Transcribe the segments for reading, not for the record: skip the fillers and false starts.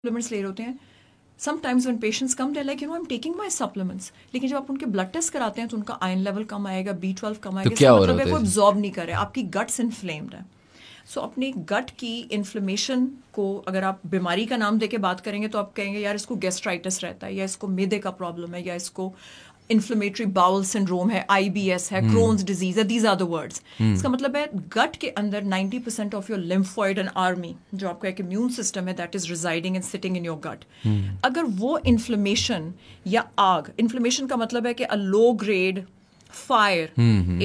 Supplements لے رہے ہوتے ہیں. Sometimes when patients come, they're like, I'm taking my supplements. لیکن جب آپ ان کے بلڈ ٹیسٹ کراتے ہیں تو ان کا آئرن لیول کم آئے گا, B12 کم آئے گا. اس کا مطلب ہے وہ absorb نہیں کر رہے, آپ کی گٹس انفلیمڈ ہے. سو اپنی گٹ کی انفلیمیشن کو اگر آپ بیماری کا نام دے کے بات کریں گے تو آپ کہیں گے یار اس کو گیسٹرائٹس رہتا ہے, یا اس کو میدے کا پرابلم ہے, یا اس کو انفلیمیٹری باؤل سنڈروم ہے, IBS ہے, کرونز ڈیزیز ہے. These are the words. اس کا مطلب ہے گٹ کے اندر 90% of your lymphoid and army, جو آپ کا ایک امیون سسٹم ہے, that is residing and sitting in your gut. اگر وہ انفلیمیشن یا آگ, انفلیمیشن کا مطلب ہے کہ a low grade fire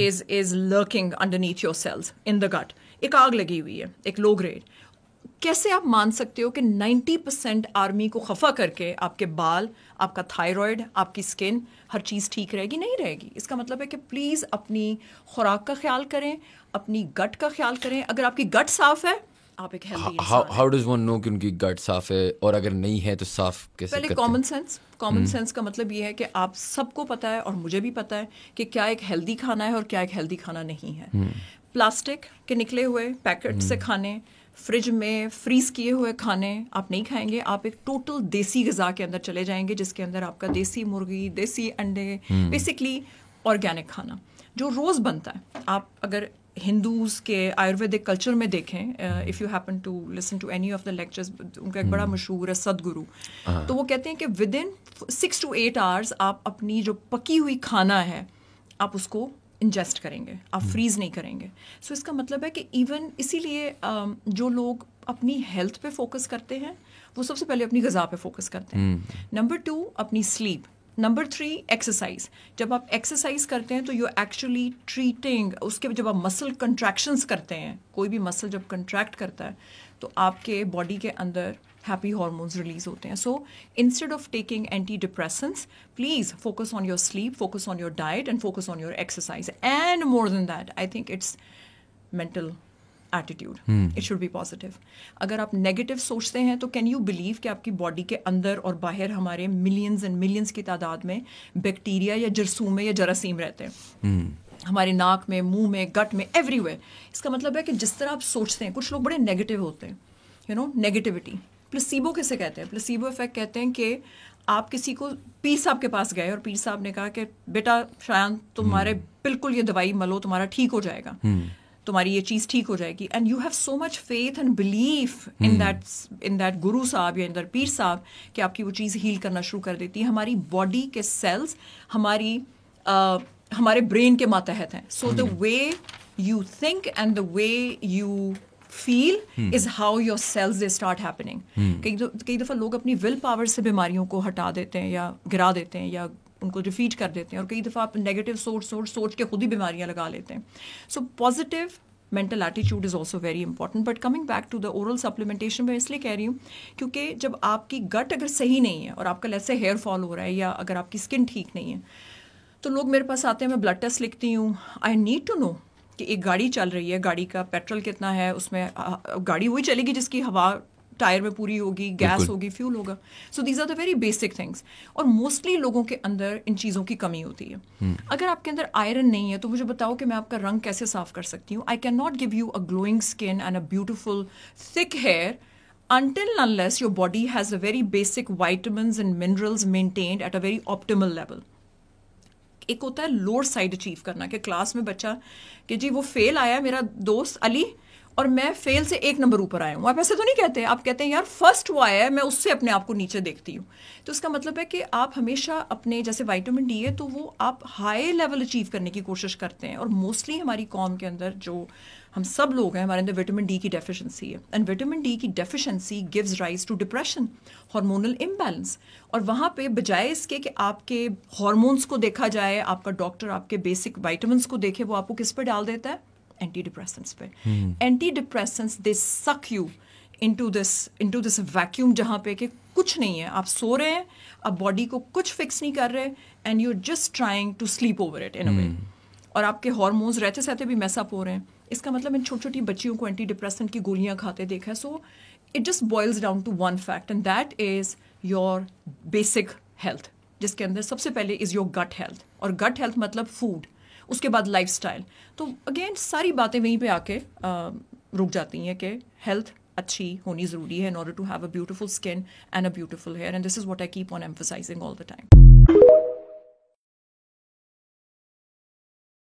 is lurking underneath your cells in the gut. ایک آگ لگی ہوئی ہے, ایک لو گریڈ. کیسے آپ مان سکتے ہو کہ 90% آرمی کو خفا کر کے آپ کے بال, آپ کا تھائرائڈ, آپ کی اسکن, ہر چیز ٹھیک رہے گی؟ نہیں رہے گی. اس کا مطلب ہے کہ پلیز اپنی خوراک کا خیال کریں, اپنی گٹ کا خیال کریں. اگر آپ کی گٹ صاف ہے, آپ ایک ہیلدی انسان ہیں. ہاؤ ڈز ون نو کہ ان کی گٹ صاف ہے, اور اگر نہیں ہے تو صاف کیسے کرتے ہیں؟ پہلے کامن سینس کا مطلب یہ ہے کہ آپ سب کو پتہ ہے, اور مجھے بھی پتہ ہے, کہ کیا ایک ہیلدی کھانا ہے اور کیا ایک ہیلدی کھانا نہیں ہے. پلاسٹک کے نکلے ہوئے پیکٹ سے کھانے, فریج میں فریز کیے ہوئے کھانے آپ نہیں کھائیں گے. آپ ایک ٹوٹل دیسی غذا کے اندر چلے جائیں گے, جس کے اندر آپ کا دیسی مرغی, دیسی انڈے, بیسکلی آرگینک کھانا جو روز بنتا ہے. آپ اگر ہندوز کے آیورویدک کلچر میں دیکھیں, if you happen to listen to any of the lectures, ان کا ایک بڑا مشہور ہے سدگرو, تو وہ کہتے ہیں کہ ود ان 6 to 8 hours آپ اپنی جو پکی ہوئی کھانا ہے آپ اس کو انجسٹ کریں گے, آپ فریز نہیں کریں گے. سو اس کا مطلب ہے کہ ایون اسی لیے جو لوگ اپنی ہیلتھ پہ فوکس کرتے ہیں وہ سب سے پہلے اپنی غذا پہ فوکس کرتے ہیں. نمبر 2 اپنی سلیپ. Number 3 exercise. جب آپ ایکسرسائز کرتے ہیں تو یو ایکچولی ٹریٹنگ اس کے, جب آپ مسل کنٹریکشنز کرتے ہیں, کوئی بھی مسل جب کنٹریکٹ کرتا ہے تو آپ کے باڈی کے اندر happy hormones ریلیز ہوتے ہیں. So instead of taking antidepressants, please focus on your sleep, focus on your diet, and focus on your exercise. And more than that, I think it's mental attitude. It should be positive. اگر آپ negative سوچتے ہیں تو can you believe کہ آپ کی body کے اندر اور باہر ہمارے ملینز اینڈ ملینز کی تعداد میں بیکٹیریا یا جرثومے یا جراثیم رہتے ہیں, ہمارے ناک میں, منہ میں, گٹ میں, ایوری ویئر. اس کا مطلب ہے کہ جس طرح آپ سوچتے ہیں, کچھ لوگ بڑے نیگیٹو ہوتے ہیں, نیگیٹیوٹی. پلسیبو کسے کہتے ہیں؟ پلسیبو افیکٹ کہتے ہیں کہ آپ کسی کو, پیر صاحب کے پاس گئے اور پیر صاحب نے کہا کہ بیٹا شایان تمہارے بالکل یہ دوائی ملو, تمہارا ٹھیک ہو جائے گا, تمہاری یہ چیز ٹھیک ہو جائے گی. And you have so much faith and belief in that guru sahib یا ان دیٹ پیر صاحب کہ آپ کی وہ چیز ہیل کرنا شروع کر دیتی ہے. ہماری باڈی کے سیلس ہمارے برین کے ماتحت ہیں. So the way you think and the way you feel is how your cells they start happening. کئی دفعہ لوگ اپنی ول پاور سے بیماریوں کو ہٹا دیتے ہیں یا گرا دیتے ہیں یا ان کو ڈیفیٹ کر دیتے ہیں, اور کئی دفعہ آپ نیگیٹو سوچ کے خود ہی بیماریاں لگا لیتے ہیں. سو positive mental attitude is also very important. But coming back to the oral supplementation, میں اس لیے کہہ رہی ہوں کیونکہ جب آپ کی گٹ اگر صحیح نہیں ہے اور آپ کا لیسے ہیئر فال ہو رہا ہے یا اگر آپ کی اسکن ٹھیک نہیں ہے تو لوگ میرے پاس آتے ہیں, میں بلڈ ٹیسٹ لکھتی ہوں. آئی نیڈ ٹو نو کہ ایک گاڑی چل رہی ہے, گاڑی کا پیٹرول کتنا ہے, اس میں گاڑی وہی چلے گی جس کی ہوا ٹائر میں پوری ہوگی, گیس ہوگی, فیول ہوگا. So these are the very basic things. اور موسٹلی لوگوں کے اندر ان چیزوں کی کمی ہوتی ہے. اگر آپ کے اندر آئرن نہیں ہے تو مجھے بتاؤ کہ میں آپ کا رنگ کیسے صاف کر سکتی ہوں. I can not give you a glowing skin and a beautiful تھک hair until unless your body has a very basic vitamins and minerals maintained at a very optimal level. ایک ہوتا ہے لوور سائڈ اچیو کرنا, کہ class میں بچہ کہ جی وہ فیل آیا میرا دوست علی اور میں فیل سے 1 نمبر اوپر آیا ہوں. آپ ایسے تو نہیں کہتے, آپ کہتے ہیں یار فرسٹ وہ آیا ہے, میں اس سے اپنے آپ کو نیچے دیکھتی ہوں. تو اس کا مطلب ہے کہ آپ ہمیشہ اپنے, جیسے وائٹامن ڈی ہے تو وہ آپ ہائی لیول اچیو کرنے کی کوشش کرتے ہیں. اور موسٹلی ہماری قوم کے اندر جو ہم سب لوگ ہیں, ہمارے اندر وٹامن ڈی کی ڈیفیشنسی ہے. اینڈ وٹامن ڈی کی deficiency gives rise to depression, hormonal imbalance. اور وہاں پہ بجائے اس کے کہ آپ کے ہارمونس کو دیکھا جائے, آپ کا ڈاکٹر آپ کے بیسک وائٹامنس کو دیکھے, وہ آپ کو کس پہ ڈال دیتا ہے؟ اینٹی ڈپریسنٹس پہ. اینٹی ڈپریسنٹس دے سک یو انٹو دس ویکیوم جہاں پہ کہ کچھ نہیں ہے, آپ سو رہے ہیں, آپ باڈی کو کچھ فکس نہیں کر رہے, and you just trying to sleep over it in a way. اور آپ کے ہارمونز رہتے سہتے بھی میس اپ ہو رہے ہیں. اس کا مطلب ان چھوٹی چھوٹی بچیوں کو اینٹی ڈپریسنٹ کی گولیاں کھاتے دیکھا ہے. So it just boils down to one fact, and that is your basic health, جس کے اندر سب سے پہلے از یور گٹ ہیلتھ. اور گٹ ہیلتھ مطلب فوڈ, اس کے بعد لائف اسٹائل. تو اگین ساری باتیں وہیں پہ آ کے رک جاتی ہیں کہ ہیلتھ اچھی ہونی ضروری ہے in order to have a beautiful skin and a beautiful hair, and this is what I keep on emphasizing all the time.